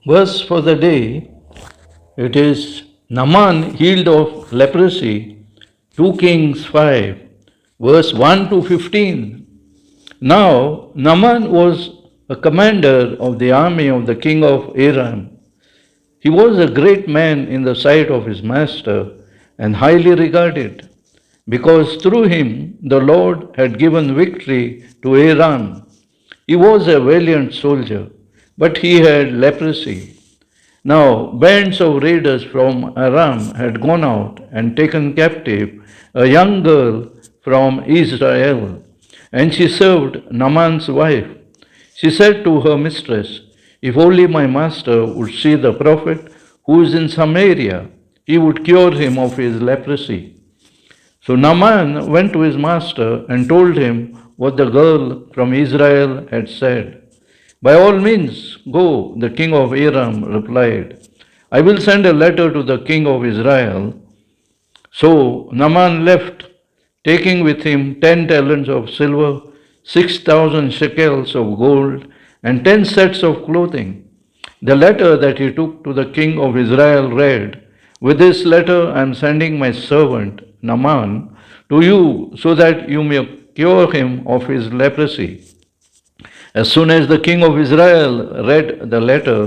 Verse for the day, it is Naaman healed of leprosy, 2 Kings 5, verse 1 to 15. Now, Naaman was a commander of the army of the king of Aram. He was a great man in the sight of his master and highly regarded, because through him the Lord had given victory to Aram. He was a valiant soldier, but he had leprosy. Now, bands of raiders from Aram had gone out and taken captive a young girl from Israel, and she served Naaman's wife. She said to her mistress, "If only my master would see the prophet who is in Samaria, he would cure him of his leprosy." So Naaman went to his master and told him what the girl from Israel had said. "By all means, go," the king of Aram replied. "I will send a letter to the king of Israel." So Naaman left, taking with him 10 talents of silver, 6,000 shekels of gold, and 10 sets of clothing. The letter that he took to the king of Israel read, "With this letter I am sending my servant Naaman to you so that you may cure him of his leprosy." As soon as the king of Israel read the letter,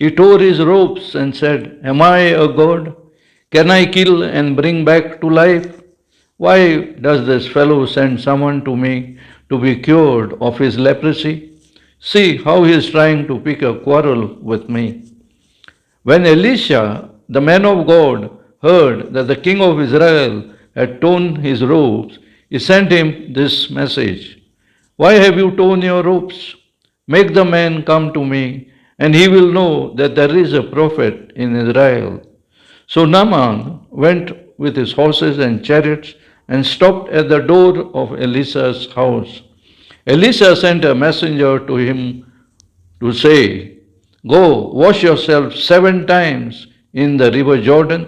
he tore his robes and said, "Am I a god? Can I kill and bring back to life? Why does this fellow send someone to me to be cured of his leprosy? See how he is trying to pick a quarrel with me." When Elisha, the man of God, heard that the king of Israel had torn his robes, he sent him this message: "Why have you torn your robes? Make the man come to me, and he will know that there is a prophet in Israel." So Naaman went with his horses and chariots and stopped at the door of Elisha's house. Elisha sent a messenger to him to say, "Go, wash yourself 7 times in the river Jordan,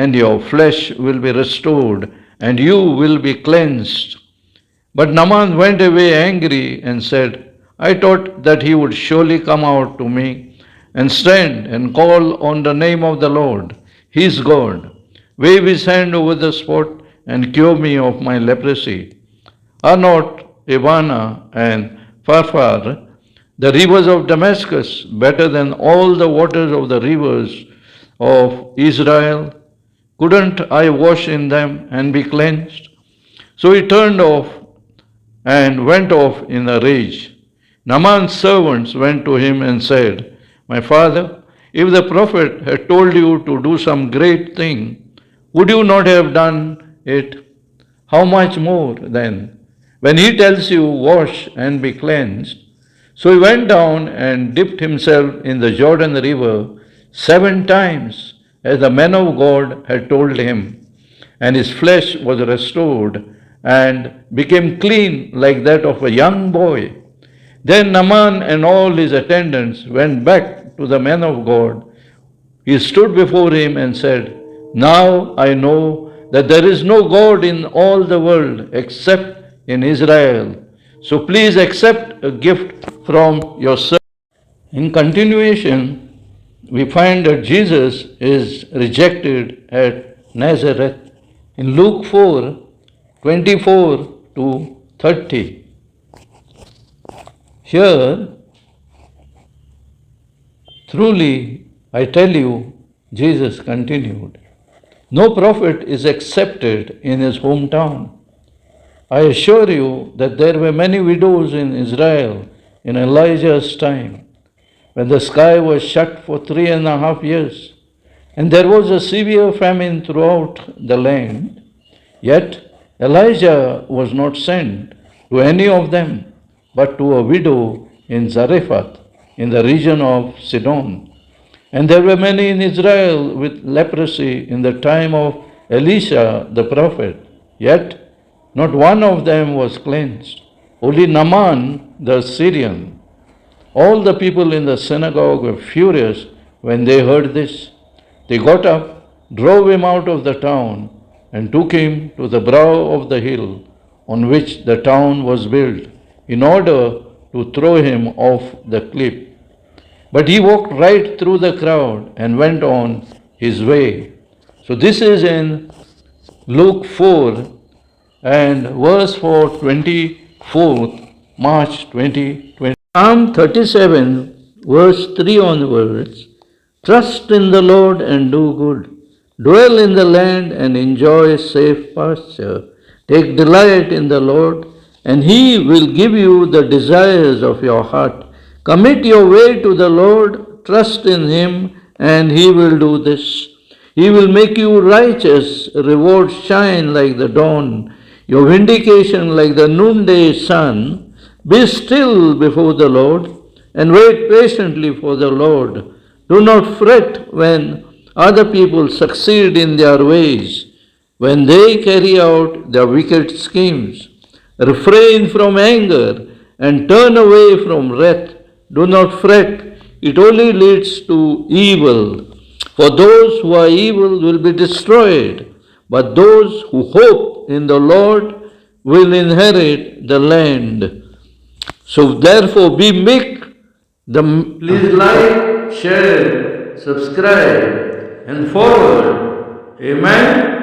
and your flesh will be restored, and you will be cleansed." But Naaman went away angry and said, "I thought that he would surely come out to me and stand and call on the name of the Lord, his God, wave his hand over the spot and cure me of my leprosy. Are not Abana and Pharpar, the rivers of Damascus, better than all the waters of the rivers of Israel? Couldn't I wash in them and be cleansed?" So he turned off and went off in a rage. Naaman's servants went to him and said, "My father, if the prophet had told you to do some great thing, would you not have done it? How much more then, when he tells you, 'Wash and be cleansed'?" So he went down and dipped himself in the Jordan River 7 times, as the man of God had told him, and his flesh was restored and became clean like that of a young boy. Then Naaman and all his attendants went back to the man of God. He stood before him and said, "Now I know that there is no God in all the world except in Israel. So please accept a gift from your servant." In continuation, we find that Jesus is rejected at Nazareth in Luke 4:24 to 30. Here, truly, I tell you, Jesus continued, no prophet is accepted in his hometown. I assure you that there were many widows in Israel in Elijah's time, when the sky was shut for 3.5 years, and there was a severe famine throughout the land. Yet Elijah was not sent to any of them, but to a widow in Zarephath, in the region of Sidon. And there were many in Israel with leprosy in the time of Elisha the prophet, yet not one of them was cleansed, only Naaman the Syrian. All the people in the synagogue were furious when they heard this. They got up, drove him out of the town, and took him to the brow of the hill on which the town was built, in order to throw him off the cliff. But he walked right through the crowd and went on his way. So this is in Luke 4 and verse 4, 24th March 2020. Psalm 37, verse 3 onwards. Trust in the Lord and do good. Dwell in the land and enjoy safe pasture. Take delight in the Lord, and He will give you the desires of your heart. Commit your way to the Lord, trust in Him, and He will do this. He will make you righteous, reward shine like the dawn, your vindication like the noonday sun. Be still before the Lord, and wait patiently for the Lord. Do not fret when other people succeed in their ways, when they carry out their wicked schemes. Refrain from anger and turn away from wrath. Do not fret, it only leads to evil. For those who are evil will be destroyed, but those who hope in the Lord will inherit the land. So therefore be meek. Please like, share, subscribe and forward. Amen.